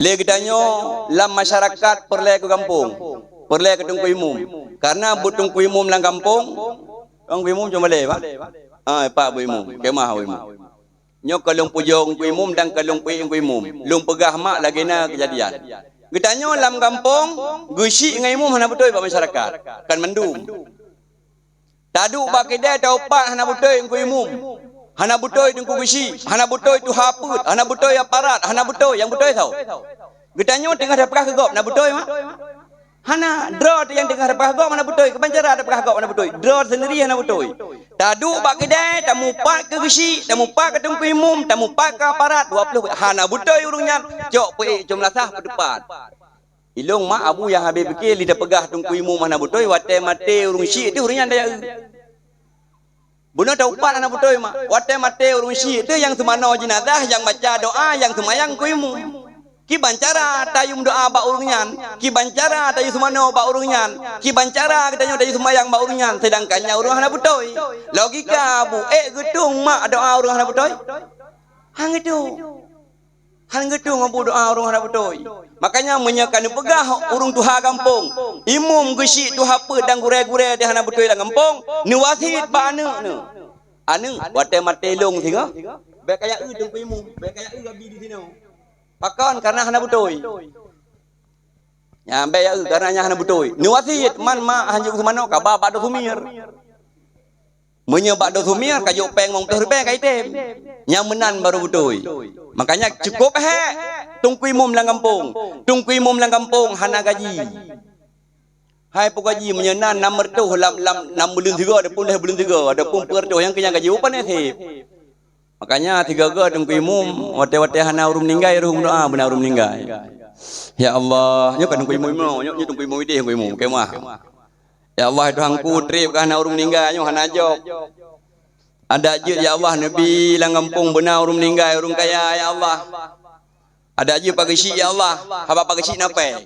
Lagi tanya lam masyarakat perle ke kampung, perle ke tungku imum. Karena butung ku imum lang kampung, orang imum cuma le, pak. Pak bu imum, kemah bu imum. Nyok kalung pujong ku imum dan kalung ku imum. Lung pegah mak lagi na kejadian. Kita nyo lam kampung, gusi ngai imum hana betul pak masyarakat. Kan mendum. Tadu bak kedai tau pak hana betul ku imum. Hana betul tu gusi, hana betul tu haput, hana betul aparat, hana betul yang betul tahu. Kita nyo tengah dapkah kegop na betul mak. Hana draw yang tengah dapkah kegop mana betul, kebancara dapkah kegop mana betul. Draw sendiri hana betul. Tadu bak kedai tamu pak ke gusi, tamu pak ke tungku imum, tamu pak ke aparat 20 hana betul urungnya. Cok pe jumlah sah pe depan. Ilung mak abu yang habis fikir lidah pegah tungku imum mana betul wate mate urung syik tu urungnya daya. Bunuh tahu pat anak betul mak. Wate mate urung syik tu yang semana jenazah, yang baca doa, yang semayang ku imum. Ki bancara tayum doa ba urungan, ki bancara tayu semana ba urungan, ki bancara kita nyo tayu semayang ba urungan, sedangkannya urung hana betul. Logika bu gedung mak doa urung hana betul. Hang itu. Hang gedung abu doa urung hana betul. Makanya menyakan pegah urung tuha kampung. Imum gesi tuha pe dan gure-gure di hana betul dalam kampung. Ni wasit ba anu ne. Anu wate mate long tiga. Baik kaya tunggu imum, baik kaya gabi di sini. Pakon karena hana betul. Ya baik karena hana betul. Ni wasit man ma hanjuk semano ka ba do sumir. Menyebab do sumir kajuk peng mong tuh peng kaitem. Yang menan baru betul. Makanya cukup tungku imum lang kampung. Tungku imum lang kampung hana gaji. Hai pu gaji menyenan nomor tu lam 6 bulan 3 ada pun dah bulan 3 ada pun per tu yang kenyang gaji upan sih. Makanya 3 tungku imum wate-wate hana urung ninggai urung doa benar urung ninggai. Ya Allah, nyok tungku imum nyok tungku imum ide tungku imum kemah. Ya Allah Tuhan ku trip hana urung ninggai nyok hana jok. Ada je ya Allah Nabi lang kampung benar urung ninggai urung kaya ya Allah. Ada je pagi syik ya Allah, haba pagi syik napai.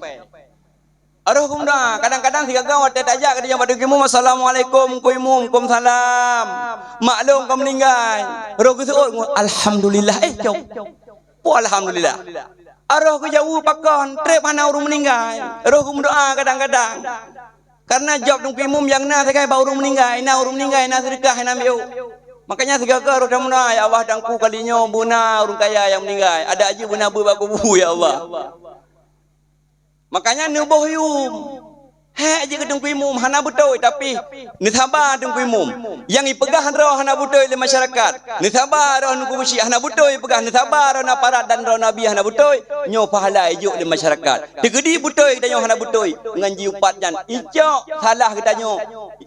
Aduh kumda, kadang-kadang tiga gawa tajak dia pada kimum assalamualaikum kuimum kum salam. Maklum kau meninggal. Roh ku suut alhamdulillah jauh. Oh alhamdulillah. Aduh ku jauh pakon trip hana urung meninggal. Roh ku doa kadang-kadang. Karena job tungku imum yang na sekai ba urung meninggal, na urung meninggal na sedekah na biu. Makanya tiga roh dah muna ya Allah dangku kalinya buna urung kaya yang meninggal. Ada aja buna baku bu ya Allah. Makanya nubuh yum. Hei je gedung imum hana betul tapi ni sabar tungku imum. Yang ipegah roh hana betul di masyarakat. Ni sabar roh nuku besi hana betul ipegah ni sabar roh aparat dan roh nabi hana betul. Nyo pahala ijuk di masyarakat. Tegedi betul kita nyo hana betul. Nganji upat jan icok salah kita nyo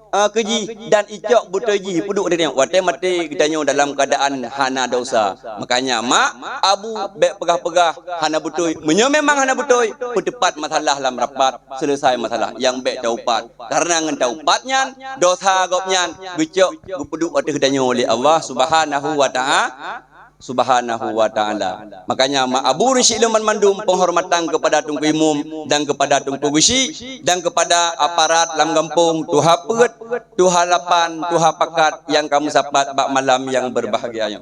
keji dan icok betul ji puduk dia wate mati kita nyo dalam keadaan hana dosa. Makanya mak abu bek pegah-pegah hana betul. Menyo memang hana betul. Pedepat masalah dalam rapat selesai masalah yang bek taupat. Karena ngan taupatnya dosa gopnya gecok gupuduk wate kita nyo oleh Allah Subhanahu wa ta'ala. Subhanahu wa ta'ala. Makanya ma'abur syi'luman mandum penghormatan kepada tungku imum dan kepada tungku gusi dan kepada aparat lam kampung tuha pet, tuha lapan, tuha pakat yang kamu sapat bak malam yang berbahagia.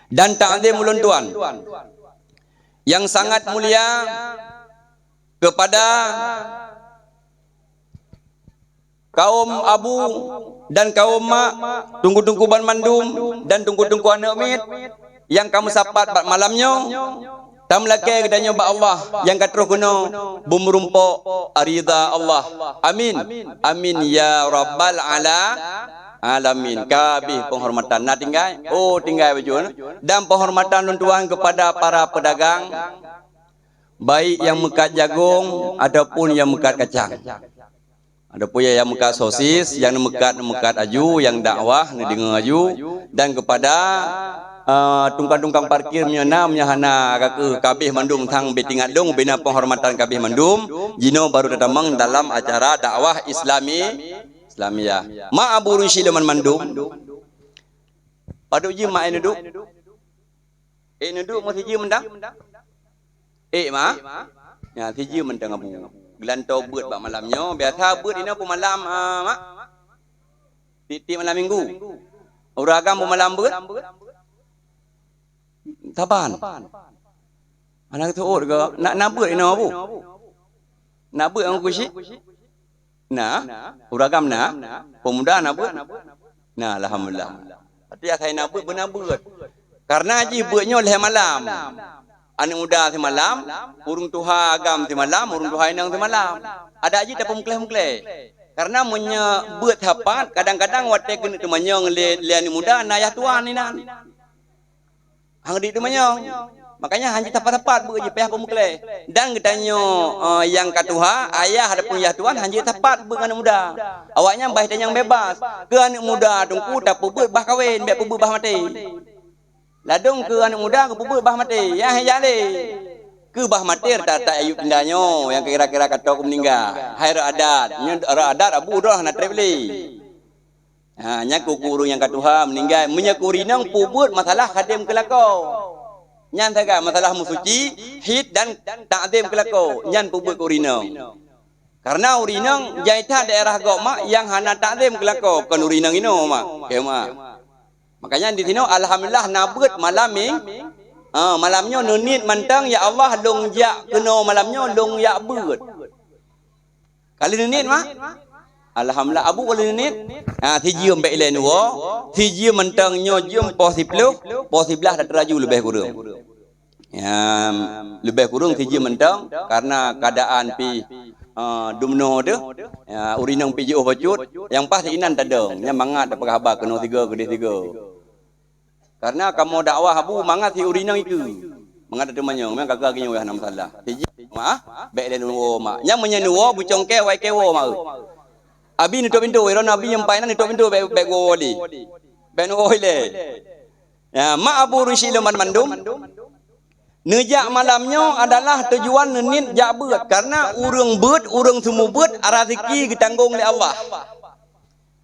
Dan ta'zim ulun tuan yang sangat mulia kepada kaum abu dan kaum mak, tunggu-tunggu ban mandum dan tunggu-tunggu anak mit yang kamu sapat bak malamnya tam laki kedanya bak Allah yang katruh kuno bumrumpo arida Allah. Amin. Amin ya rabbal alamin. Kabih penghormatan nah tinggal. Oh tinggal baju dan penghormatan tuan kepada para pedagang baik yang mekat jagung ataupun yang mekat kacang. Ada pun yang mekat sosis, yang mekat aju, yang dakwah dengar aju dan kepada tungkang-tungkang parkir menyana menyahana kabih mandum tang betingat dong bina penghormatan kabih mandum jino baru datang dalam acara dakwah Islamiyah. Ma aburu syiluman mandum. Padu ji mak duduk. Duduk mesti ji mendang. Ma. Ya si ji mendang abu. Gelantau beut bak malamnya biasa beut ini pun malam mak titik malam minggu uragam pun malam beut taban Anak tu ke nak nabut ina abu. Nabut ang kusi. Nah, uragam nah. Pemuda nabut. Nah, alhamdulillah. Tapi akai nabut benabut. Karena haji buatnya oleh malam. Anak muda ti malam, urung tuha agam ti malam, urung tuha inang ti malam. Ada haji tak pemukle-mukle. Karena munya buat hapat, kadang-kadang watek kena tu manyong le anak muda nayah tuan ni nan. Hang di tu manyong. Makanya haji tepat-tepat buat je payah pemukle. Dan katanya yang katuha, ayah ada pun yah tuan, haji tepat buat anak muda. Awaknya baik dan yang bebas. Ke anak muda tungku tak pebut bah kawin, biar pebut bah mati. Ladung ke anak muda ke pebut bah mati. Ya jale. Ke bah mati tak ayub tindanya yang kira-kira kata aku meninggal. Hai adat. Nya adat abu dah nak traveling. Ha nya guru yang katuha meninggal, menyakurinang pebut masalah khadim kelakau. Nyan taga masalah musuci, hid dan ta'zim kelakau. Nyan pebut kurinang. Karena urinang jaita daerah gokma yang hana ta'zim kelakau. Kan urinang ino mak. Kema. Makanya di sini alhamdulillah nabut malam ni. Malamnya nunit mantang ya Allah long jak kena malamnya long yak beut. Kali nunit mak. Alhamdulillah abu kali nunit. Thi jium baik lain wo. Thi jium mantangnya jium posiblah dah teraju lebih kurang. Ya lebih kurang thi jium mantang karena keadaan pi dumno tu urinang pi jauh bacut yang pas inan tak ada. Nya mangat dapat khabar kena 3 kedih 3. Karena kamu dakwah abu mangat si urinang itu. Mangat ada manyong, memang kagak gini weh nama salah. Tiji, baik dan nuwo mak. Yang menyenuwo bucong ke wai kewo mak. Abi nutup pintu, iron abi yang painan nutup pintu baik go wali. Baik nuwo ile. Ya, mak abu rusi leman mandum. Nejak malamnya adalah tujuan nenit jak beut. Karena urang beut, urang semua beut, rezeki ditanggung oleh Allah.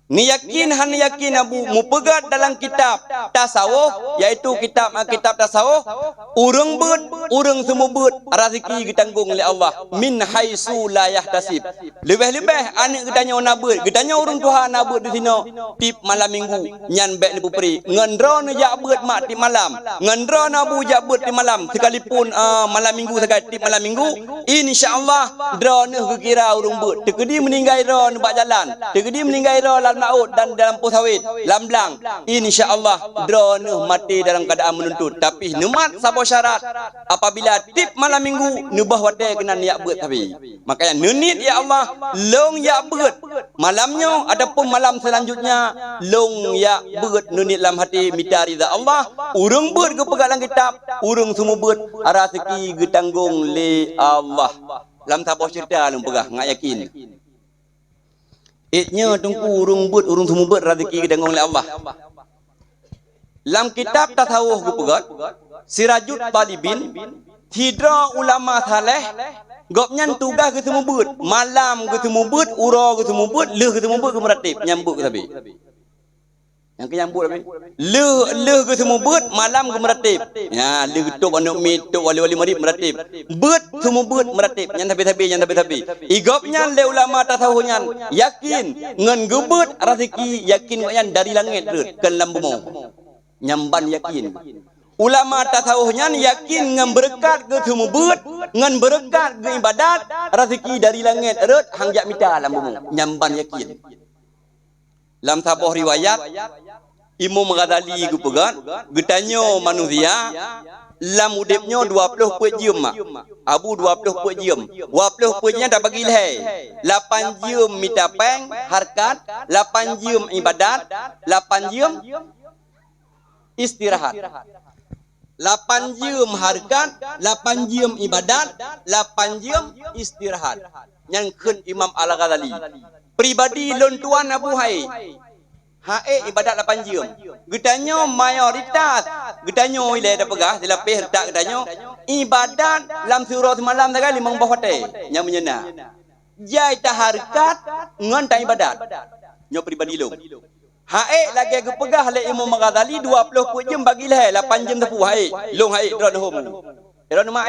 Ni yakin han yakin abu mupegat dalam kitab tasawuf iaitu kitab tasawuf urang beut urang semua beut rezeki ditanggung oleh Allah min haitsu la yahtasib. Lebih-lebih anak getanya ona beut getanya urang Tuhan na beut di sini tip malam minggu nyan bek ni pupri ngendro ni jak beut mak tip malam ngendro na abu jak beut tip malam sekalipun malam minggu sekali tip malam minggu insyaallah dro ni kira urang beut tekedi meninggal ro ni bak jalan tekedi meninggal ro Naud dan dalam pusawit lamblang insyaallah drone mati dalam keadaan menuntut tapi nemat sabo syarat apabila tip malam minggu nubah wate kena niat beut tapi makanya nenit ya Allah long ya beut malamnya adapun malam selanjutnya long ya beut nenit dalam hati minta ridha Allah urang beut ke pegang kitab urang semua beut rezeki ditanggung li Allah dalam sabo cerita lu pegah ngak yakin. Itnya tungku urung beut urung semua beut rezeki ditanggung oleh Allah. Dalam kitab tasawuf ku pegat Sirajut Talibin hidra ulama saleh gopnyan tugas ke semua beut malam ke semua beut ura ke semua beut leh ke semua beut ke meratib nyambut ke tapi. Yang kenyambut tapi leh ke semua beut malam ke meratib. Ya leh tok anak mit tok wali-wali marib meratib. Beut semua beut meratib nyan tabi. Igopnya le ulama tasawuf nyan yakin ngan gebeut rezeki yakin nyan dari langit reut ke lambumo. Nyamban yakin. Ulama tasawuf nyan yakin ngan berkat ke semua beut ngan berkat ke ibadat rezeki dari langit reut hang jak mita lambumo. Nyamban yakin. Dalam sebuah riwayat Imam Ghazali ku pegat getanyo manusia lam udipnya 20 put jam mak abu 20 put jam 20 putnya dah bagi leh 8 jam mita peng harkat 8 jam ibadat 8 jam istirahat 8 jam harkat 8 jam ibadat 8 jam istirahat yang kun Imam Al-Ghazali pribadi lon tuan Abu Hai ibadat 8 jam. Getanyo mayoritas getanyo ile dah pegah dilapih tak getanyo ibadat dalam surah semalam tadi 5 bahwate yang menyena. Jai taharkat ngan ta ibadat. Nyo pribadi long. Lagi ke pegah le Imam Ghazali 20 ku jam bagi le 8 jam tepu long dron hom. Dron mak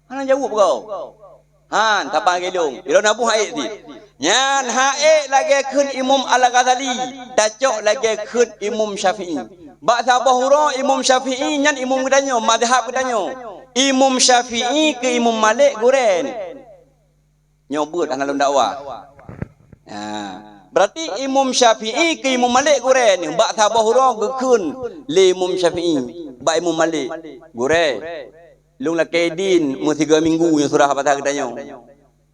Hana jawab kau. Han tapang gelong iro nabu haid ti nyan haid lagi kun Imam Al-Ghazali dacok lagi kun Imam Syafi'i Bak sabah hurau Imam Syafi'i nyan Imam kedanyo, madhab kedanyo. Imam Syafi'i ke Imam Malik guren. Nyobut dalam dakwah. Berarti Imam Syafi'i ke Imam Malik guren. Bak sabah hurau gekun le Imam Syafi'i. Bak Imam Malik guren. Long la kedin mu 3 minggu yang surah patah kedanyo.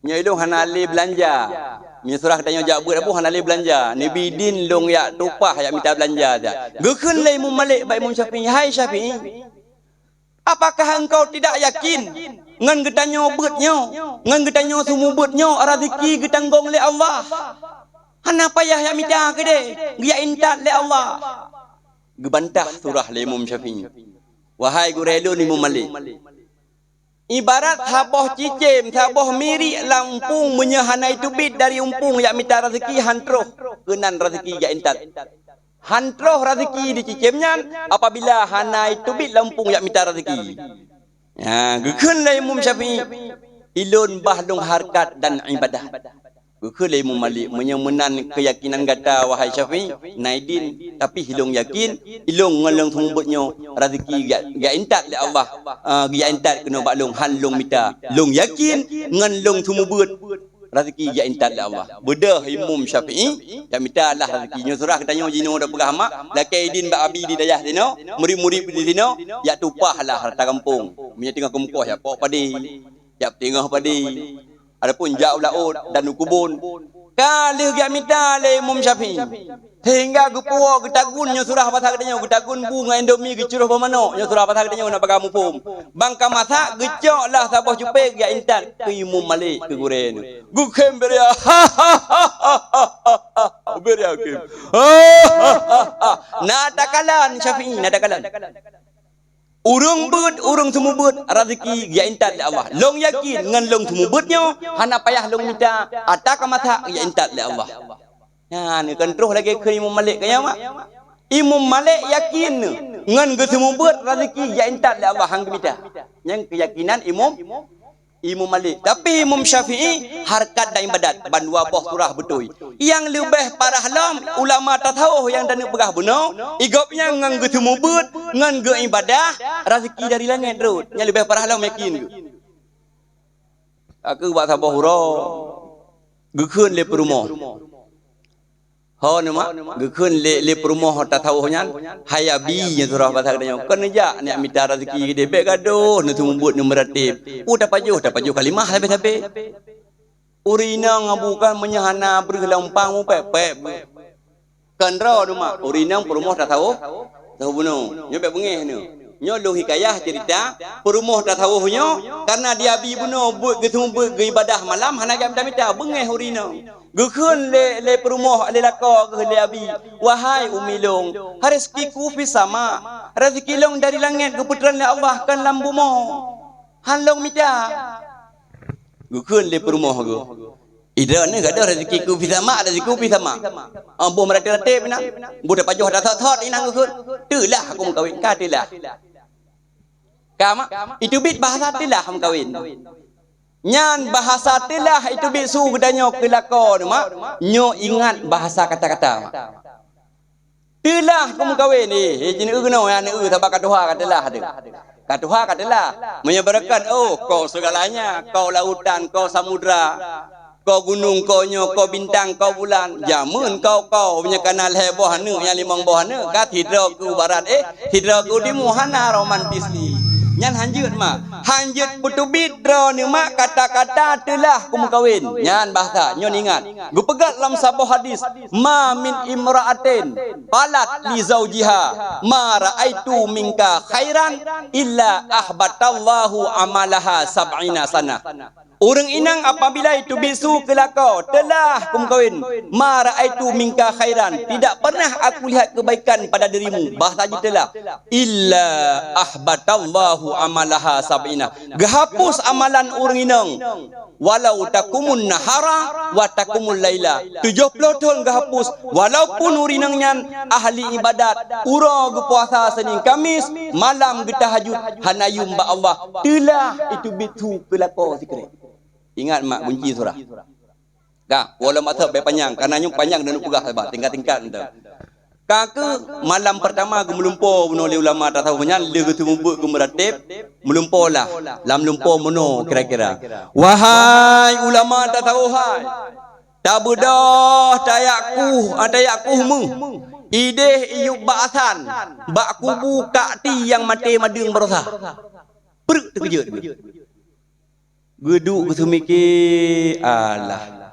Nya ilung hanali belanja. Nya surah kedanyo jak buat apa hanali belanja. Nabi din long ya tupah ya minta belanja dah. Gekun le Imam Malik bak Imam Syafi'i. Hai Syafi'i. Apakah engkau tidak yakin ngan getanyo beutnyo, ngan getanyo sumu beutnyo rezeki getanggong le Allah. Hana payah ya minta ke de, dia intat le Allah. Gebantah surah le Imam Syafi'i. Wahai gurelu ni Imam Malik. Ibarat haboh cicim, haboh miri lampung menyahanai tubit dari umpung yak minta rezeki hantroh kenan rezeki ya intat. Hantroh rezeki di cicimnya apabila hanai tubit lampung yak minta rezeki. Gekun lah Imam Syafi'i. Ilun bahlung harkat dan ibadah. Gekun lah Imam Malik menyemenan keyakinan kata wahai Syafi'i naidin tapi hilung yakin ilung ngelung sumubutnya rezeki ya intat le Allah. Ya intat kena baklung hanlung minta. Lung yakin ngelung sumubut rezeki ya intat le Allah. Bedah Imam Syafi'i yang minta Allah rezekinya surah katanya jino dah pegah mak lakaidin ba abi di dayah dino murid-murid di dino ya tupahlah harta kampung punya tengah kempoh ya pok padi ya tengah padi adapun jauh laut dan kubun kali ya minta le Imam Syafi'i hingga gepuo getagun nya surah patah katanya getagun bunga Indomie gecuruh pemano nya surah patah katanya nak pakai mupum bangka masak gecoklah sabah cupek ya intat ke Imam Malik ke guren gukem beria beria gukem nadakalan Syafi'i nadakalan urung beut urung semubut rezeki ya intat le Allah long yakin ngan long semubutnya hana payah long minta ataka masak ya intat le Allah. Ya ni kan terus lagi ke Imam Malik kaya mak. Imam Malik yakin ngan gesemu beut rezeki ya intat le Allah hang minta. Yang keyakinan Imam Malik. Tapi Imam Syafi'i harkat dan ibadat ban wabah surah betul. Yang lebih parah lam ulama tasawuf yang dan pegah benar, igopnya ngan gesemu beut ngan ge ibadah rezeki dari langit terus. Yang lebih parah lam yakin ke. Aku buat sabah hura. Gekun le perumah. Ho nama gekun le perumah tasawufnya hayabi yang surah pasal katanya kerja ni minta rezeki gede bek gaduh nu tumbut nu meratib dapat juh kalimah habis urina ngabukan menyahana bergelampang pepep kendra rumah urina perumah tasawuf tahu bunuh nyobek bengih nu nyolo hikayah cerita perumah tasawufnya karena dia bi bunuh buat getumbut ibadah malam hana jam minta bengih urina gekun le perumah le lako ke le abi wahai umilong rezekiku fi sama rezeki long dari langit keputeran le Allah kan lambumo hanlong mita gekun le perumah go ida ni gada rezekiku fi sama rezekiku fi sama ambo merate-rate bina budak pajuh dah thot inang gekun telah aku mengkawin ka telah kama itu bit bahasa telah mengkawin nyan bahasa telah itu bisu gedanyo kelakon mak nyo ingat bahasa kata-kata telah kamu kawin ni jenis geno ya ni tabak katuha katelah ada katuha katelah menyebarakan oh kau segalanya kau lautan kau samudra kau gunung kau nyo kau bintang kau bulan jamun kau punya kanal heboh hanu yang limang boh hanu kat hidro ku barat hidro ku di muhana romantis ni nyan hanjut mak hanjut putubit dro ni mak kata-kata telah kamu kawin nyan bahasa nyon ingat gu pegat dalam sebuah hadis ma min imra'atin qalat li zaujiha ma raaitu minka khairan illa ahbatallahu amalaha sab'ina sana. Orang inang apabila itu bisu kelakau telah kamu kawin ma raaitu minka khairan tidak pernah aku lihat kebaikan pada dirimu bahasa telah illa ahbatallahu amalaha sab'ina gahapus amalan orang inang walau takumun nahara wa takumul laila 70 tahun gahapus walaupun orang inangnya ahli ibadat ura puasa Senin Kamis malam getahajud hanayum ba Allah telah itu bisu kelakau sikre. Ingat mak bunyi surah. Dah, wala mazhab panjang karena nyung panjang dan pegah sebab tingkat-tingkat ente. Kaka malam pertama gue melumpur oleh ulama tak tahu menyan le tu mubuk gue meratib melumpur lah lam lumpur mono kira-kira. Wahai ulama tak tahu hai. Tak bedah tayaku mu. Ideh iyu ba'asan bak kubu kak ti yang mati madeng berosa. Perut terkejut gue. Geduk gue mikir alah.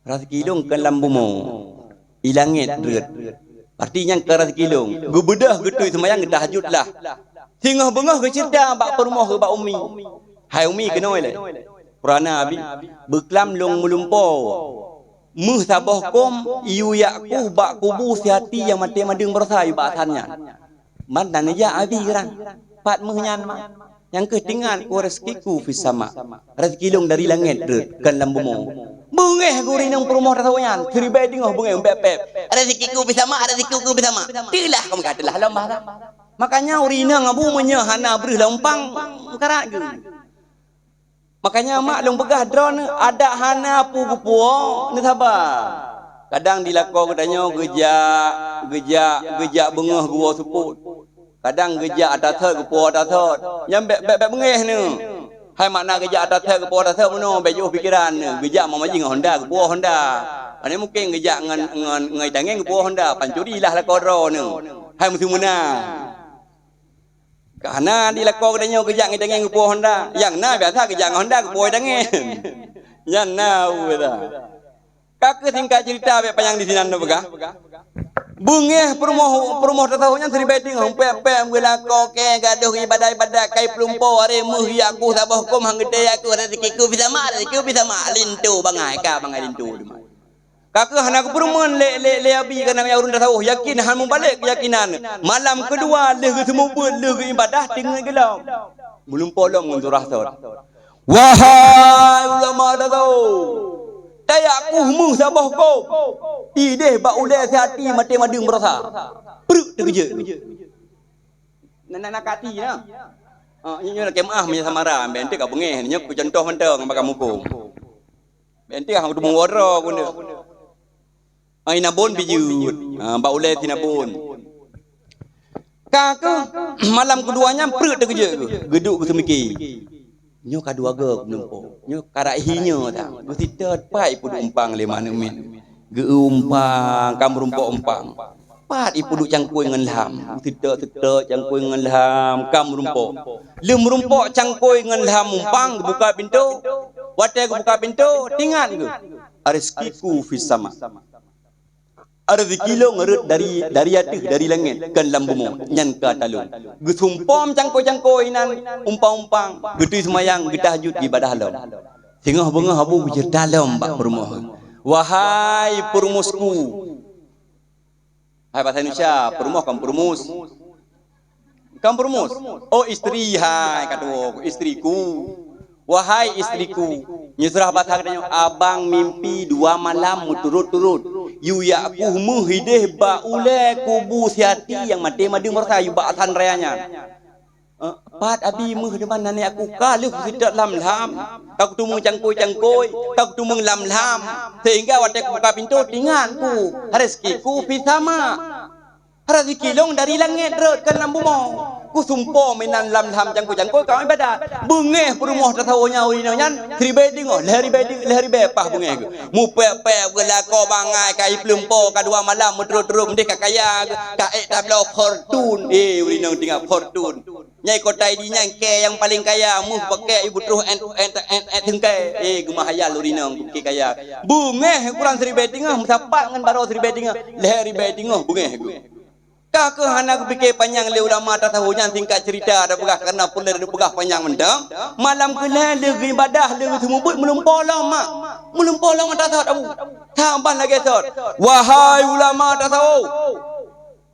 Rezeki dong kan lambumu. Ilangit red. Artinya ke rezeki dong. Gue bedah getui semayang gue tahajud lah. Tingah bengah ke cerita bak perumah ke bak umi. Hai umi kena oleh. Kerana abi beklam long melumpur. Muh sabah kom iyu yakuh bak kubu sihati yang mati madeng bersa iu batannya. Man dan ya abi geran. Pat muhnyan mah. Yang ketinggal ku rezekiku fis sama. Rezeki long dari langit red kan lambumu. Bengeh guri nang perumah tahuan. Seribai tengah bengeh bep-bep. Rezekiku fis sama, rezekiku fis sama. Tilah kamu katalah lambah. Makanya urina ngabu menyahana berih lampang karat ge. Makanya mak long begah drone ada hana pugu-puo ni sabar. Kadang dilakon katanya gejak bengah gua seput. Kadang gejak atas kepuo atas. Yang beb bengeh ni. Hai makna gejak atas kepuo atas mono bejo pikiran ni. Gejak mamajing Honda kepuo Honda. Ani mungkin gejak ngai tangen kepuo Honda pancurilah lakoro ni. Hai musim muna. Karena dilakon katanya gejak ngai tangen kepuo Honda. Yang na biasa gejak Honda kepuo tangen. Yang na uda. Kakak singkat cerita apa yang di sini anda begah. Bungeh permoh tahunya seribai tinggal pep gelako ke gaduh ibadah kai pelumpo are muhi aku sabah kom hang gede aku rezekiku bisa mak lintu bangai lintu. Kakak hana aku perumahan le abi kana yang urun tahu yakin han membalik keyakinan. Malam kedua le semua le ibadah tinggal gelau. Belum polong untuk rasat. Wahai ulama tahu. Tayaku mu sabah ko. Ideh bak ulai hati mati madeng berasa. Perut terkejut. Nak kati ya. Ini nak kemah punya samara, bente ka bengeh nya ku contoh menteng bakal mukum. Bente hang tu mengwara guna. Ai nabon bijut. Bak ulai tinabon. Kakak malam keduanya perut terkejut. Geduk ku semikir. Nyo kadua ge menumpuk. Nyo karak hinyo ta. Gusti tet pai pun umpang le mana min. Geumpang kam rumpok umpang. Pat ipu duk cangkui ngan lam. Tidak cangkui ngan lam kam rumpok. Lem rumpok cangkui ngan lam umpang buka pintu. Wate buka pintu tingan ge. Rezekiku fis sama. Rezeki lo ngerut dari atas dari langit kan lambumu nyan ka talun. Gesumpom cangkui nan umpang getui semayang getahajud ibadah lo. Tengah bengah abu je dalam bak perumah. Wahai perumusku. Hai bahasa Indonesia, perumah kam perumus. Kam perumus. Oh istri hai kata istriku. Wahai istriku. Nyusrah bahasa katanya abang mimpi 2 malam turut-turut. Yu yaku muhideh ba ule kubu siati yang mati madeng mersa yu ba'atan rayanya. Pat abi muh depan nane aku kaluh tidak lam tak tumung cangkoi tak tumung lam sehingga watek buka pintu tinganku rezekiku pisama rezeki long dari langit rot kan lambumo ku sumpo minan lam cangkoi kau ibadah bengeh perumah tahunya urinanyan tribe dingo lehari bepah bengeh mu pe gelako bangai kai pelumpo kadua malam terus mendek kaya kaek tablo fortune urinang tinggal fortune nyai kotai di nyangke yang paling kaya mu pakai ibu terus tengkai gemah hayal urinang ke kaya bungeh kurang 1000 tingah musapak ngan baro 1000 tingah lehari tingah bungeh kakak hana aku fikir panjang le ulama tak tahu yang tingkat cerita ada begah karena pun ada begah panjang mendam malam kena le ibadah le semua melumpur lama tak tahu abu tambah lagi sot wahai ulama tak tahu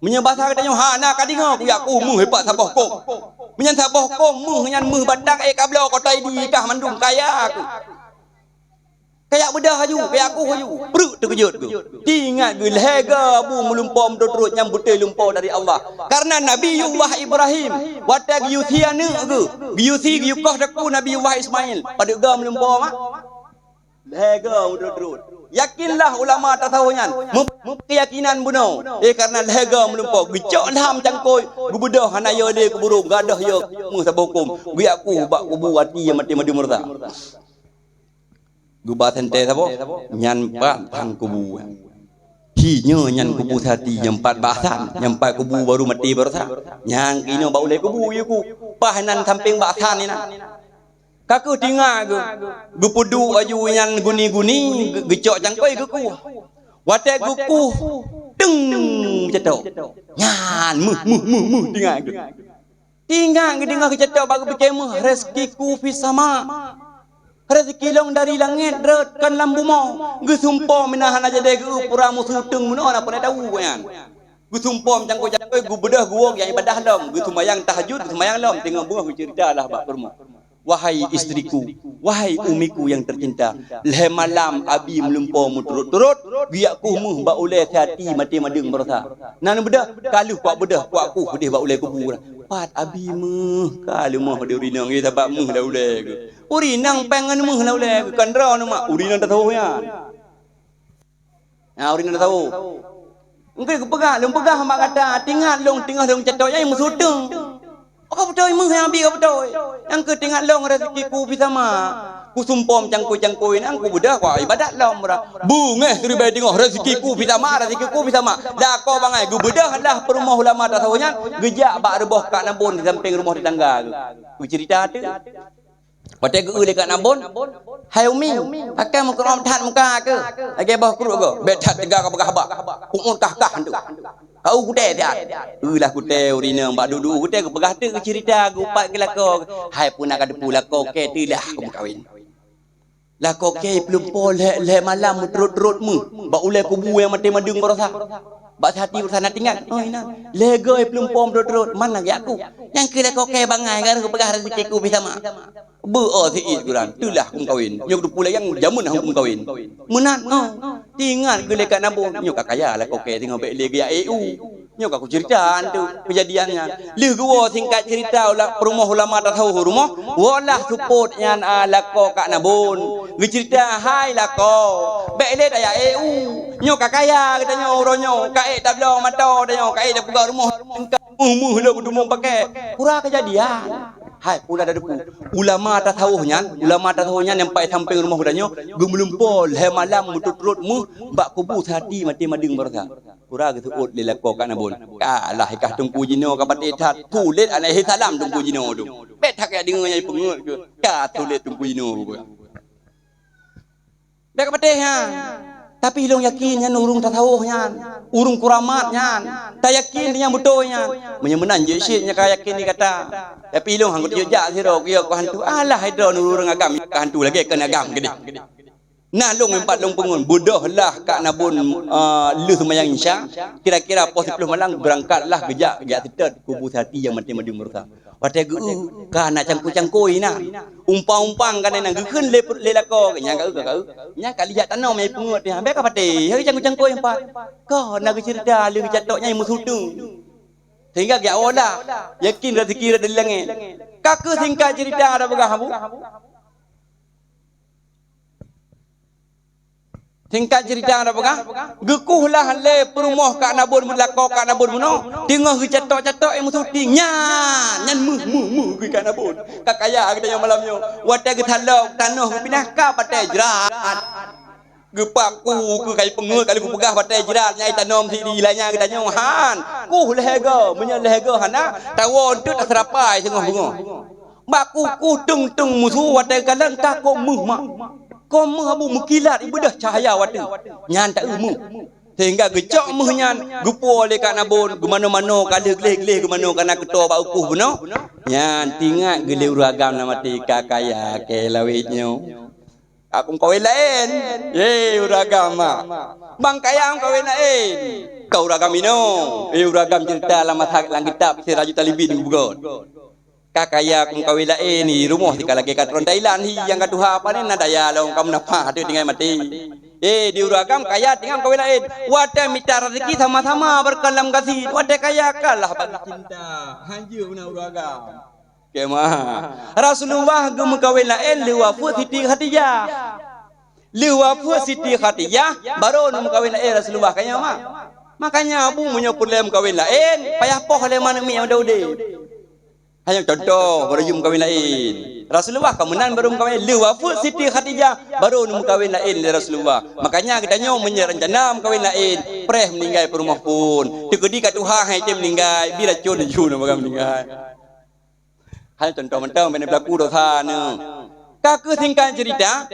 menyebasa katanya hana kadinga ku yaku mu hebat sabah ko menyan sabah ko mu nyan mu badak kablo kotai di kah mandung kaya aku kayak bedah haju kayak aku haju perut terkejut ku ingat ge lega bu melumpur terus nyambut lumpur dari Allah karena Nabiullah Ibrahim watak yusiana ge yusi yukah daku Nabiullah Ismail pada ga melumpur mak lega terus Yakinlah ulama tak tahu nyan. Keyakinan buno. Karena lega melumpo. Gejok lam cangkoi. Gubedah hanaya dia keburung. Gadah ya. Mu sabokum. Gu aku bak kubu hati yang mati madi murta. Gu baten teh sabo. Nyan pat tan kubu. Hinya nyan kubu hati yang empat bahasan. Yang empat kubu baru mati bersa. Yang kini bau le kubu ya ku. Pahanan samping bahasan ni na. Kaku tinggal gu pudu aju yang guni-guni gecok cangkoi gu ku. Watek gu ku teng cetok. Nyan muh tinggal gu. Tinggal cetok baru berkemah rezekiku fi sama. Rezeki long dari langit kan lambu mau. Gu sumpah menahan aja deh gu pura musuh teng mun ana pun tahu kan. Gu sumpah cangkoi gu bedah gu yang ibadah lom. Gu sembahyang tahajud sembahyang lom tengok bunga gu ceritalah bak rumah. Wahai istriku, wahai umiku yang tercinta, leh malam abi melumpo mu turut-turut, giakku mu ba oleh hati mati madeng berasa. Nan bedah, kalu kuat bedah kuat aku dia ba oleh kubur. Pat abi mu, kalu mu dia urinang kita ba mu dah oleh. Urinang pengen mu dah oleh, kan ra nama urinang tak tahu ya. Urinang tak tahu. Engkau pegah, lom pegah mak kata, tinggal long cetok yang musudeng. Kau betul mu yang abi kau betul. Yang ke tengah long rezekiku bisa ma. Ku sumpom cangkoi nang ku bedah ku ibadat long mura. Bunga suri bae tengok rezekiku bisa ma. Dah kau bangai gu bedah lah perumah ulama tak tahunya. Gejak bak reboh kat nabon di samping rumah tetangga tu. Ku cerita tu. Patai gu dekat nabon. Hai umi, pakai muka romtat muka ke? Lagi bah kuruk ke? Betat tegak ke bekah bak. Ku kah tu. Kau kute dia. Lah kute urina mbak dudu kute ke pegah tu cerita gu pat ke lako. Hai pun nak ada pula kau ke tu lah aku kahwin. Lah kau ke belum pole le malam terut-terut mu. Bak ulai kubu yang mati madung berasa. Bak hati bersana tinggal. Oh ina. Lego belum pom terut-terut mana lagi aku. Yang kira kau ke bangai kan aku pegah rezeki ku bisa mak. Si ituran. Itulah aku kahwin. Nyok tu pula yang jamun aku kahwin. Menat tinggal ke lekat nabung. Nyok kaya lah kau ke tengok baik lagi EU. Nyok aku cerita tu kejadiannya. Lih gua singkat cerita ulah perumah ulama tak tahu rumah. Walah support yang lako kak nabun. Gue cerita hai lako. Baik le daya EU. Nyok kaya katanya orangnya. Kae tak belum mata dia kae dah pegang rumah. Muh lah kudu pakai. Pura kejadian. Hai pula ada depu. Ulama tak tahu nyan, yang pai samping rumah budanyo, gemelumpol he malam mutut-turut mu bak kubu hati mati mading berasa. Pura gitu ut le lako kan abon. Kalah ikah tungku jino ka patetat tulit anai salam tungku jino tu. Betak ya dengar nyai pengut ke. Ka tulit tungku jino pokok. Dak pateh ha. Tapi hilong yakin nyan urung tak tahu nyan. Urung kuramat nyan. Tak yakin dia betul nyan. Menyemenan je syitnya ka yakin ni kata. Tapi hilong hang dia jak siro dia ku hantu. Alah hidro urung agam ka hantu lagi kena agam gede. Nah long empat long pengun bodoh lah kak nabun lu semayang insya. Kira-kira pos 10 malam berangkatlah gejak tetet kubu hati yang mati-mati murta. Watai gu ka nak cangku-cangkoi na. Umpang-umpang kan nang geun le lako nya ka nya kali jak tanam mai pengut dia. Ambil ka pate hari cangku-cangkoi empat. Ka nak cerita lu catoknya musudung. Sehingga dia olah yakin rezeki dari langit. Kakak singkat cerita ada begah bu. Singkat cerita ada apa? Gekuhlah le perumah kak nabun melako kak nabun muno. Tengah cetok-cetok yang musuti nyan mu kak nabun. Kak kaya kita yang malamnya. Watai ke talok tanah pindah ka patai jerat. Gepaku ke kai pengut kali ku pegah patai jerat nyai tanom si di lainnya kita nyong han. Ku lehega menyelehega hana tawon tu tak serapai tengah bunga. Mak ku tung musuh watai kalang takok muh mak. Kau abu mukilat ibadah cahaya watu nyan tak ilmu sehingga gecok muh nyan gupo oleh kak nabun gemano-mano kali geleh-geleh gemano kana ketua bau kuh beno nyan tinggal gele uragam nama tika kaya ke lawitnyo aku kawin lain uragam bang kaya kawin lain kau uragam ino uragam cerita lama lang kitab Sirajul Talibin bugot kakaya kung kawila ni rumah tika lagi kat ron Thailand hi yang kaduha apa ni nadaya long kam napa tu tinggal mati di uragam kaya tinggal kawila wate mitra rezeki sama-sama berkalam kasih wate kaya kalah bagi cinta hanjur na uragam kemah Rasulullah gum kawila liwafut Siti Khadijah Liwafu Siti Khadijah baru nak kahwin lain Rasulullah kaya mak. Makanya abu menyopur lem kahwin lain, payah poh le mana mi yang daude. Hanya contoh baru jum kahwin lain. Rasulullah kemenan baru kahwin liwafu Siti Khadijah baru nak kahwin lain le Rasulullah. Makanya kita nyo menyerencana kahwin lain, preh meninggal perumah pun. Tekedi kat Tuhan hai tem meninggal, bila cun jun nak meninggal. Hanya contoh mentang benda berlaku dosa ne. Kakak tinggal cerita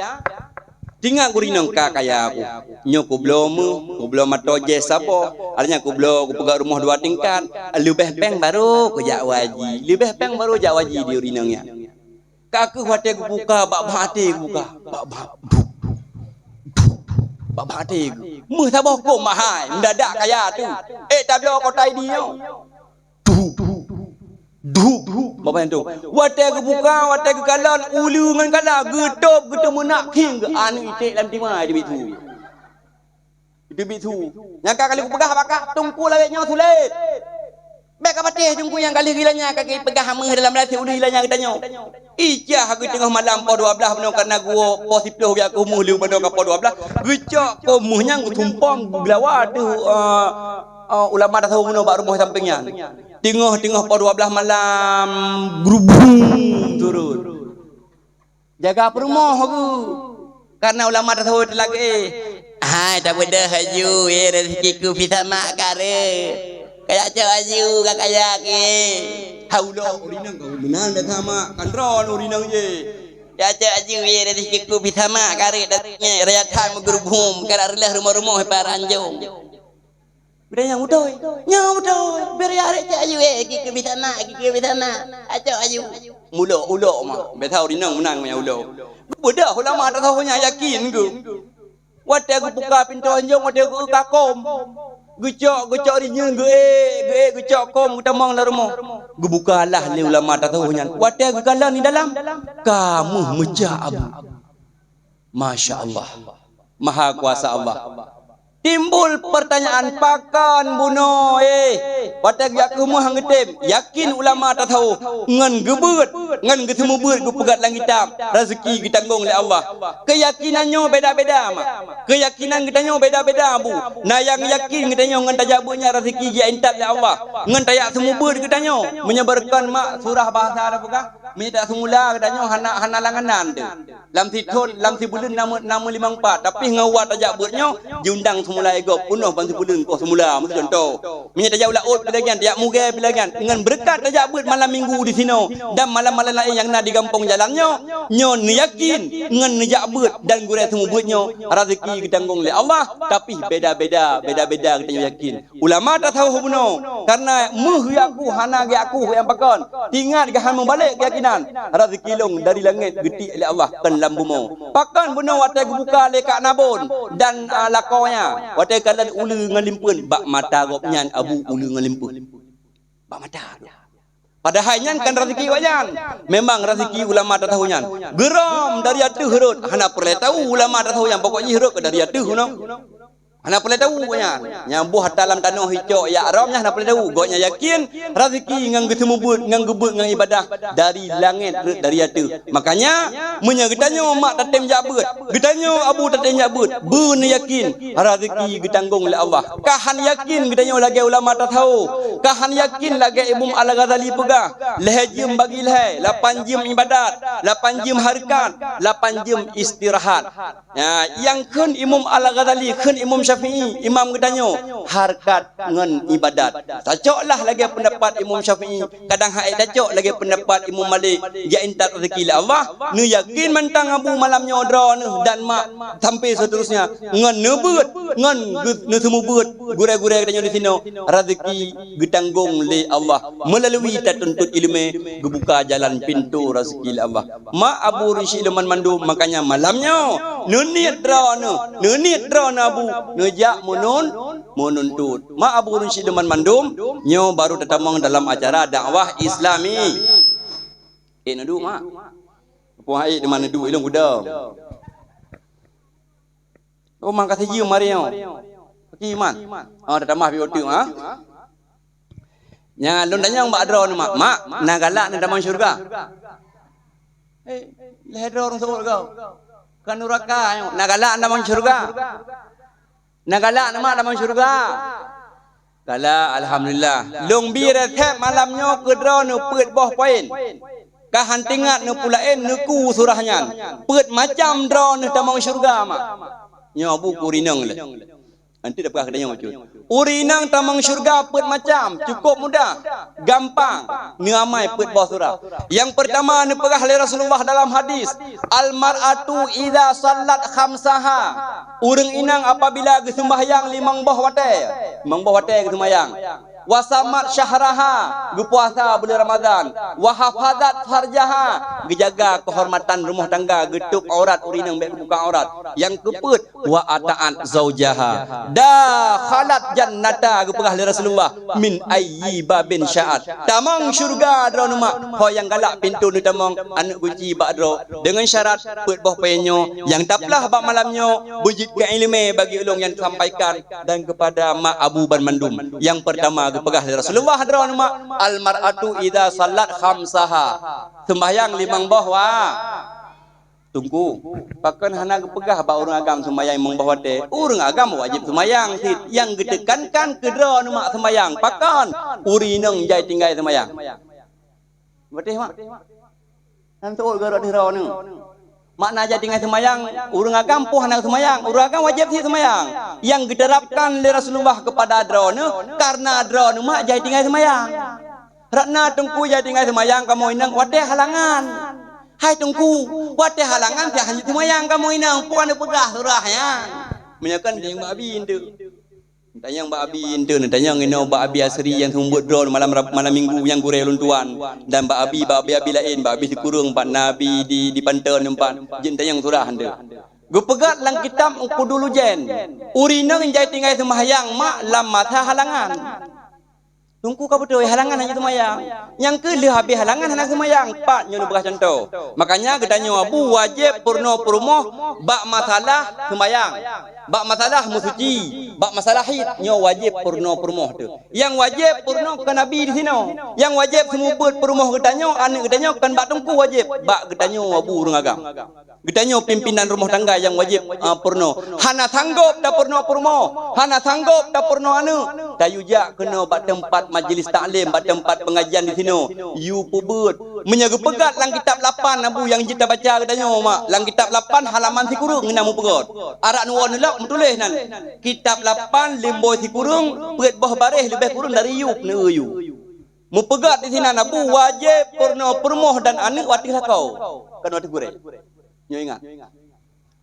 tinggal gurinang kaya aku. Nyo ku belum matoje sapa. Artinya ku pegang rumah 2 tingkat. Lebih peng baru ku jak waji. Lebih peng baru jak waji di urinangnya. Kakak hati ku buka, bak hati ku buka. Bak hati ku. Meh sabah ku mahai, mendadak kaya tu. Tapi kau tai dia. Bapa yang tu. Watai ke buka, watai ke kalan, ulu ngan kala, getop menak king ke anu itik dalam timai dia bitu. Dia bitu. Yang kali ku pegah bakah tungku lawet nyo sulit. Baik apa teh tungku yang kali gilanya kaki pegah hameh dalam rati ulu hilanya kita nyo. Ijah aku tengah malam po 12 beno karena gua positif biak ku muh liu beno ka po 12. Gecok ko muhnya tumpang gelawa tu ulama dah tahu beno bak rumah sampingnya. Tengah po 12 malam grubung turun. Jaga perumah aku. Karena ulama dah tahu lagi. Hai tak benda haju rezekiku bisa mak kare. Kayak cak haju gak kayak ke. Haulo urinang kau benar dah sama kandron urinang je. Ya cak haju rezekiku bisa mak kare datnya raya time grubung karena relah rumah-rumah paranjong. Benda yang udoy, biar arek cak aju kiki bisa nak, acak aju. Ulo mah, betau rinang menang punya ulo. Budak ulama tak tahu nya yakin ke. Watai aku buka pintu anjong, watai aku kakom. Gecok rinyang gecok kom kita mang la rumah. Gebukalah ni ulama tak tahu nya. Watai aku kalah ni dalam. Kamu mejab. Masya-Allah. Maha kuasa Allah. Timbul pertanyaan pakan buno watak yak rumah hang getem yakin ulama tak tahu ngan gebet ngan ketemu beut ku pegat langitam rezeki ditanggung oleh Allah keyakinannya beda-beda mak keyakinan kita nyo beda-beda bu nah yang yakin kita nyo ngan tajabutnya rezeki dia entat oleh Allah ngan tayak semua beut kita nyo menyebarkan mak surah bahasa ada bukan minta semula kita nyo hana langanan tu lam titun lam tibulun nama 54 tapi ngawat tajabutnya diundang semula ego punuh bantu pulun ko semula mesti contoh minta tajab laut pelagan tiap muge pelagan dengan berkat tajabut malam minggu di sino dan malam-malam lain yang nak di kampung jalannya nyo yakin ngan najabut dan gurai semua beutnya rezeki ditanggung oleh Allah tapi beda-beda kita yakin ulama tak tahu buno karena muh aku hana aku yang pakon ingat gahan membalik keyakinan rezeki long dari langit getik oleh Allah kan lambumo pakon buno watai buka lekak nabun dan lakonya watai kalan ulu ngalimpun bak mata gopnyan abu ulu ngalimpun bak mata padahal nyan kan rezeki wajan memang rezeki ulama tak tahu nyan geram dari atuh herut hana perlu tahu ulama tak tahu yang pokoknya herut ke dari atuh no hana perlu tahu nya nyambuh dalam tanah hijau ya aramnya hana perlu tahu goknya yakin rezeki ngang ketemu but ngang gebut ngang ibadah dari langit dari atuh makanya munya getanyo mak tatem jabut getanyo abu tatem jabut beun yakin rezeki ditanggung oleh Allah kahan yakin getanyo lagi ulama tak tahu kahan yakin lagi Imam Al-Ghazali pegah lehajim bagi leh 8 jam ibadat 8 jam harakat 8 jam istirahat ya yang kun Imam Al-Ghazali kun Imam Syafi'i imam getanyo harakat ngan ibadat cocoklah lagi pendapat Imam Syafi'i kadang haid cocok lagi pendapat Imam Malik ya intat rezeki Allah nu yakin mentang abu malamnya odra nu dan mak sampai seterusnya ngan nebeut ngan nu semua beut gurai-gurai getanyo di sino rezeki ditanggung oleh Allah melalui tuntut ilmu gebuka jalan pintu rezeki Allah mak abu risi leman mandu makanya malamnya nunit dra abu ngejak menuntut mak abu risi leman mandum nyo baru tetamang dalam acara dakwah Islami nadu mak puai di mana du ilung kuda oh mangkat haji mariau kiman tetamah bi otu nya lon tanya mbak adro mak nak galak nak dalam syurga leh adro orang sebut kau Kan neraka nagalak namang syurga. Nagalak nama namang syurga. Kala alhamdulillah. Long bira thep malamnya kedra nu peut boh poin. Kahantingat nu pulain nu ku surahnya. Peut macam dra nu tamang syurga mak. Nya bu kurinang le. Nanti dapat kedanya macam. Urinang tamang syurga peut macam cukup mudah, gampang, ni amai peut boh surah. Yang pertama ni pegah oleh Rasulullah dalam hadis, al mar'atu idza sallat khamsaha. Urang inang apabila sembahyang limang boh wate. Limang boh wate sembahyang. Wasamat syahraha, berpuasa bulan Ramadan. Wahafazat farjaha, gejaga kehormatan rumah tangga, getuk aurat urinang baik buka aurat. Yang keput wa ata'at zaujaha. Dakhalat jannata gepegah li Rasulullah min ayyi babin sya'at. Tamang syurga dra mak ho yang galak pintu ni tamang anak kunci bak dra dengan syarat put boh penyo yang taplah bak malamnya bujit ke ilmu bagi ulung yang sampaikan dan kepada mak Abu Ban Mandum. Yang pertama pegah Rasulullah dra mak al mar'atu idza salat khamsaha. Sembahyang limang boh wa. Tunggu. Pakan hana pegah ba urang agam sembahyang limang boh wate. Urang agam wajib sembahyang sit. Yang getekankan ke dra mak sembahyang. Pakan urinang jai tinggal sembahyang. Betul mak? Nanti orang di dra ni. Makna jadi dengan semayang, urang agam puh nak semayang, urang agam wajib si semayang. Yang diterapkan oleh Rasulullah kepada drone, karena drone mak jadi dengan semayang. Ratna tungku jadi dengan semayang kamu inang wate halangan. Hai tungku, wate halangan tiak hanya semayang kamu inang, puan pegah surahnya. Menyakan yang babi itu. Tanya Mbak Abi ente tanya ngeno Mbak Abi Asri yang sumbut drone malam minggu yang gure luntuan dan Mbak Abi lain Mbak Abi dikurung Pak Nabi di pantai nempat jin tanya surah ande. Gu pegat lang kitab ku dulu jen. Urina jai tinggal sembahyang mak lam mata halangan. Tunggu kau betul halangan hanya sembahyang. Yang ke le habis halangan hendak sembahyang. Pak nyono bekas contoh. Makanya gedanya abu wajib purno purmoh bak masalah sembahyang. Bak masalah musuci, bak masalah hid nyo wajib purno purmoh tu. Yang wajib purno ke Nabi di sini. Yang wajib semubut purmoh getanyo anak getanyo kan bak tungku wajib. Bak getanyo abu urang agam. Getanyo pimpinan rumah tangga yang wajib purno. Hana sanggup dah purno purmoh. Hana sanggup dah purno anu. Dayujak kena bak tempat majlis taklim, bak tempat pengajian di sini. You pubut. Menyaga pegat lang kitab 8 abu yang kita baca getanyo mak. Lang kitab 8 halaman si kurung ngena mu pegat. Arak nuan lah tulis nan. Kitab 8 limbo si kurung, pegat bah baris lebih kurung dari you ne you. Mu pegat di sini abu wajib purno purmoh dan anak watilah kau. Kan wati gure. Nyo ingat.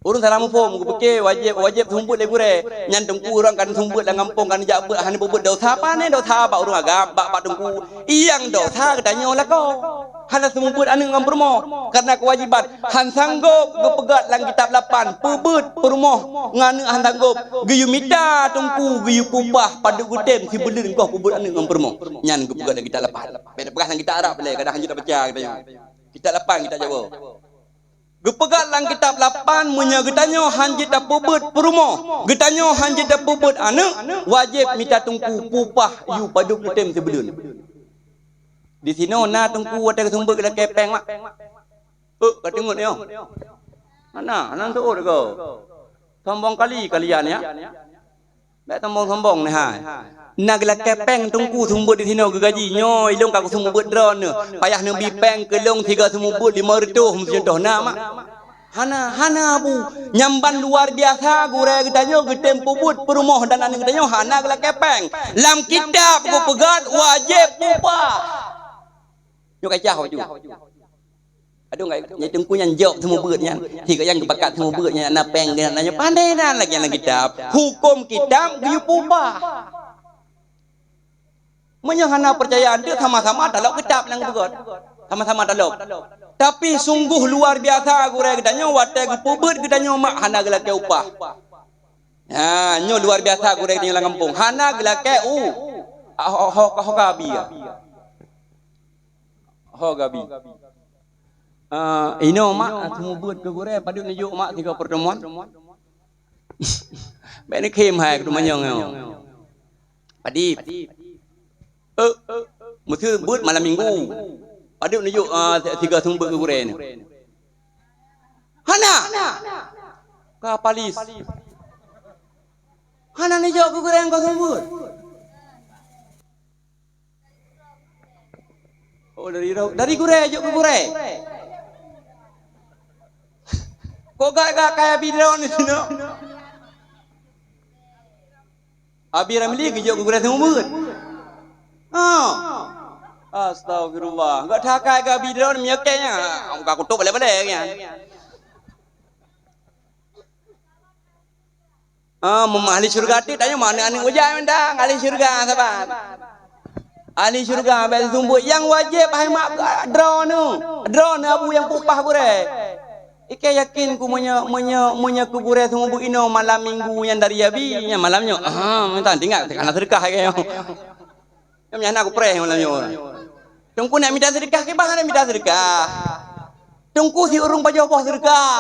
Urang salamu pom ku peke wajib sumbut le gure. Nyan tungku urang kan sumbut lang kampung kan jabut han bubut dosa pa ne dosa ba urang agam bak tungku. Iyang dosa katanya lah kau. Han sumbut anu ngam permo karena kewajiban. Han sanggup gepegat lang kitab 8 pebut permoh nganu han sanggup. Geyu mita tungku geyu pupah pada gutem si belin kau pebut anu ngam permo. Nyan gepegat lang kitab 8. Beda pegas lang kitab Arab le kadang han kita baca katanya. Kitab 8 kita jawab. Gepegat lang kitab 8 munya getanyo hanjit dah pebut perumoh. Getanyo hanjit dah pebut anak wajib minta tungku pupah you pada gutem sebelun. Di sini na tungku ada sumber kita kepeng mak. Kau tengok ni. Mana tu orang kau. Sombong kalian ya. Baik sombong ni hai. Nak la kepeng tungku sumber di sini gaji nyoy long kau sumber drone payah nabi peng kelong 3 sumber 500 mesti contoh na mak hana abu nyamban luar biasa gure getanyo getem pubut perumoh dan anak getanyo hana la kepeng lam kitab ku pegat wajib upah yo kacah tu aduh ngai tungku yang jawab semua beutnya tiga yang kepakat semua beutnya na peng dia nanya pandai dan lagi dalam kitab hukum kitab dia upah. Menyahana percayaan dia sama-sama dalam kitab yang begot. Sama-sama dalam. Tapi sungguh luar biasa gure gedanyo wate gepubut gedanyo mak hana gelake upah. Ha, nyo luar biasa gure gedanyo lang kampung. Hana gelake gabi. Gabi. Ino mak semubut ke gure padu nunjuk mak 3 pertemuan. Baik ni kem hai ke manyong. Padi. Mesti buat malam minggu. Ada nunjuk 3 sumber ke gure ni. Hana. Kapalis. Hana ni jauh ku yang kau sebut. Oh dari gure jauh ke gure. Kok gak kayak bidon ni no. Abi ramli ke jauh ke gure sebut. Astagfirullah. Enggak takai ke bidon miaknya. Enggak kutuk balik-balik ya. Ahli syurga tu tanya mana aning wajah mendang ahli syurga sahabat. Ahli syurga bagi sumbu yang wajib hai mak drone abu yang pupah gure. Ike yakin ku munya ku gure sumbu ino malam minggu yang dari abi yang malamnya. Minta tinggal tekan sedekah ke. Yang nyana aku preh malamnya. Tungku nak minta sedekah ke bahan minta sedekah. Tungku si urung baju apa sedekah.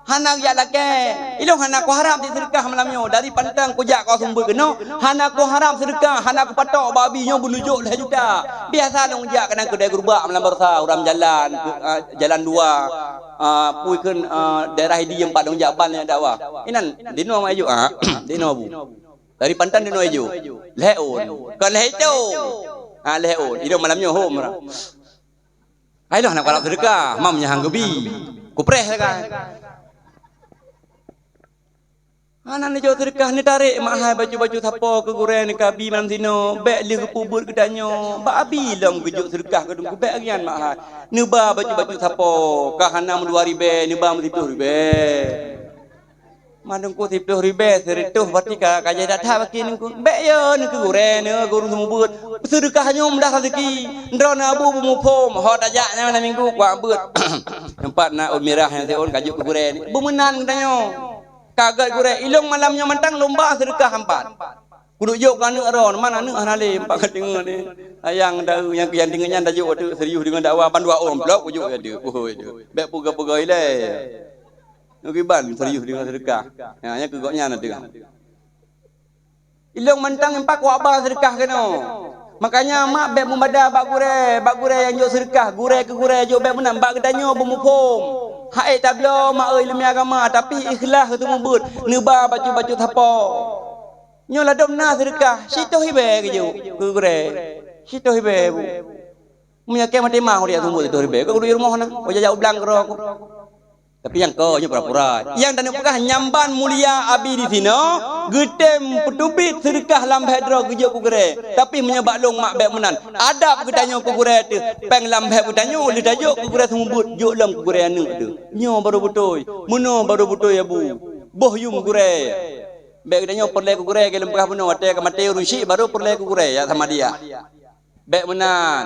Hanak ya lake. Ilong hanak ku harap di sedekah malamnya dari pantang ku jak kau sumber kena. Hanak ku harap sedekah, hanak ku patok babi nyo bunujuk dah juta. Biasa long jak kena kedai gerubak malam bersa uram jalan jalan dua. Puikeun daerah di empat dong jaban yang dakwah. Inan dino maju dino bu. Dari pantan dino maju. Leon. Kan lejo. Leon. Idong malamnya home. Ayo nak kalau sedekah, mamnya hanggebi. Kupreh kan. Anak ni jauh sedekah ni tarik mak hai baju-baju tapo ke guren ke abi malam sino. Bek li ke pubut ke danyo. Ba abi long kejuk sedekah ke dungku bek agian mak hai. Nuba baju-baju tapo. Kahana mu 2000, nuba mu 10,000. Madungku 10,000 serituh berarti kaya datang bagi nungku. Bek yo ni ke guren ni guru semubut. Sedekahnya mudah rezeki. Ndrona abu mu pom hot ajaknya malam minggu kuat beut. Tempat nak merah yang seon kajuk ke guren. Bemenan danyo. Kagat gure ilong malamnya mentang lomba sedekah hampat. Kudu juk kan ron mana nu anale empat dengar ni. Ayang dah yang dengannya dah juk tu serius dengan dakwah pandua om blok juk ada. Oh itu. Bek puga-puga ile. Nukiban serius dengan sedekah. Ya nya kegoknya nanti. Ilong mentang empat ku abah sedekah keno. Makanya mak bek membada bak gure yang juk sedekah, gure ke gure juk bek menang bak gedanyo bemupom. Hai tablo mak ilmu agama tapi ikhlas tu membut nuba baju-baju tapo. Nyo ladom na sedekah, situ hibe ke ju ke gure. Situ hibe bu. Munya ke mati mah dia tunggu itu hibe. Ke di rumah na. Oh jauh belang kero aku. Tapi yang kau nya pura-pura. Yang dan pegah nyamban mulia abi di sino, getem petubit sedekah lam hedro gejo ku gure. Tapi menyebak long mak bek menan. Adab gedanyo ku gure tu. Peng lam bek gedanyo li dajuk ku gure sumubut juk lam ku gure anu tu. Nyo baru betul. Muno baru betul ya bu. Boh yum gure. Bek gedanyo perle ku gure ke lempah muno ate ke mate rusi baru perle ku gure ya sama dia. Bek menan.